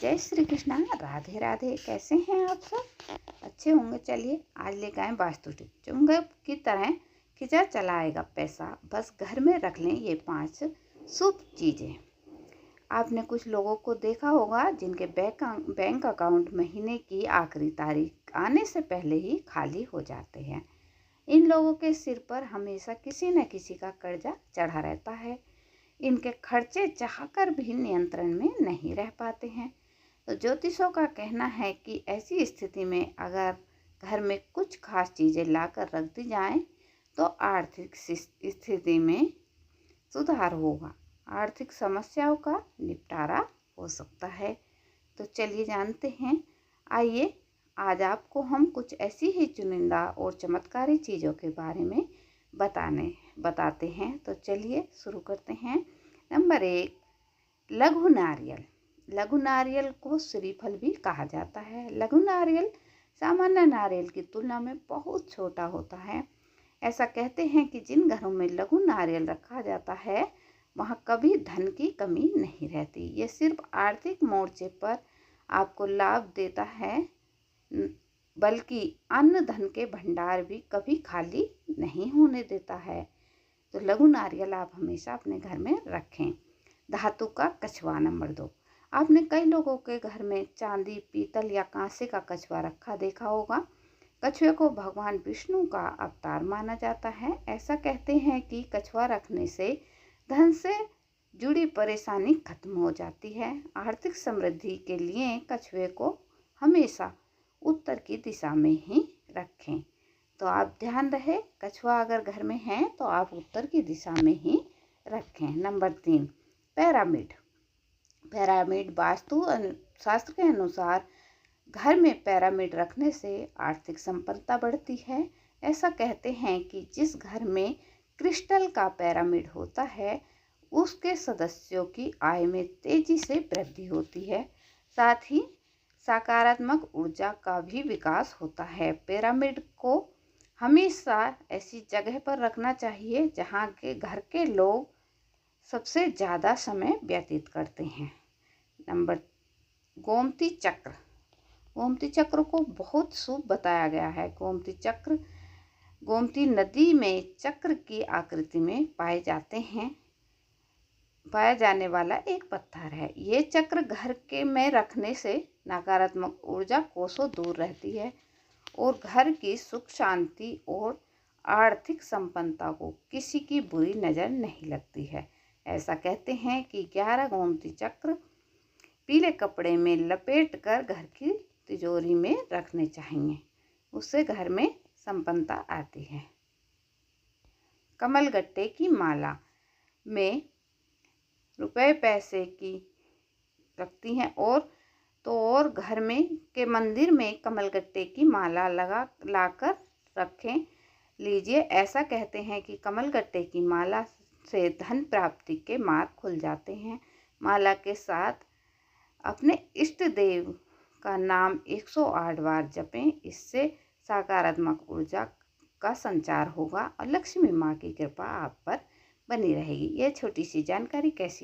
जय श्री कृष्णा। राधे राधे। कैसे हैं आप सब? अच्छे होंगे। चलिए आज लेकर आए वास्तु टिप। चुंबक की तरह खिंचा चला आएगा पैसा, बस घर में रख लें ये 5 शुभ चीज़ें। आपने कुछ लोगों को देखा होगा जिनके बैंक अकाउंट महीने की आखिरी तारीख आने से पहले ही खाली हो जाते हैं। इन लोगों के सिर पर हमेशा किसी न किसी का कर्जा चढ़ा रहता है। इनके खर्चे चाहकर भी नियंत्रण में नहीं रह पाते हैं। तो ज्योतिषों का कहना है कि ऐसी स्थिति में अगर घर में कुछ खास चीज़ें लाकर रख दी जाएं तो आर्थिक स्थिति में सुधार होगा, आर्थिक समस्याओं का निपटारा हो सकता है। तो चलिए जानते हैं। आइए आज आपको हम कुछ ऐसी ही चुनिंदा और चमत्कारी चीज़ों के बारे में बताते हैं। तो चलिए शुरू करते हैं। नंबर 1, लघु नारियल। लघु नारियल को श्रीफल भी कहा जाता है। लघु नारियल सामान्य नारियल की तुलना में बहुत छोटा होता है। ऐसा कहते हैं कि जिन घरों में लघु नारियल रखा जाता है वहाँ कभी धन की कमी नहीं रहती। ये सिर्फ आर्थिक मोर्चे पर आपको लाभ देता है, बल्कि अन्न धन के भंडार भी कभी खाली नहीं होने देता है। तो लघु नारियल आप हमेशा अपने घर में रखें। धातु का कछुआ। नंबर 2, आपने कई लोगों के घर में चांदी, पीतल या कांसे का कछुआ रखा देखा होगा। कछुए को भगवान विष्णु का अवतार माना जाता है। ऐसा कहते हैं कि कछुआ रखने से धन से जुड़ी परेशानी खत्म हो जाती है। आर्थिक समृद्धि के लिए कछुए को हमेशा उत्तर की दिशा में ही रखें। तो आप ध्यान रहे, कछुआ अगर घर में है तो आप उत्तर की दिशा में ही रखें। Number 3, pyramid. पिरामिड वास्तु शास्त्र के अनुसार घर में पिरामिड रखने से आर्थिक संपन्नता बढ़ती है। ऐसा कहते हैं कि जिस घर में क्रिस्टल का पिरामिड होता है उसके सदस्यों की आय में तेजी से वृद्धि होती है, साथ ही सकारात्मक ऊर्जा का भी विकास होता है। पिरामिड को हमेशा ऐसी जगह पर रखना चाहिए जहाँ के घर के लोग सबसे ज़्यादा समय व्यतीत करते हैं। नंबर, गोमती चक्र। गोमती चक्र को बहुत शुभ बताया गया है। गोमती चक्र गोमती नदी में चक्र की आकृति में पाया जाने वाला एक पत्थर है। ये चक्र घर के में रखने से नकारात्मक ऊर्जा कोसों दूर रहती है और घर की सुख शांति और आर्थिक संपन्नता को किसी की बुरी नज़र नहीं लगती है। ऐसा कहते हैं कि 11 गोमती चक्र पीले कपड़े में लपेटकर घर की तिजोरी में रखने चाहिए, उससे घर में संपन्नता आती है। कमलगट्टे की माला में रुपए पैसे की रखती हैं और घर में के मंदिर में कमलगट्टे की माला लाकर रखें लीजिए। ऐसा कहते हैं कि कमलगट्टे की माला से धन प्राप्ति के मार्ग खुल जाते हैं। माला के साथ अपने इष्ट देव का नाम 108 बार जपें, इससे सकारात्मक ऊर्जा का संचार होगा और लक्ष्मी माँ की कृपा आप पर बनी रहेगी। यह छोटी सी जानकारी कैसी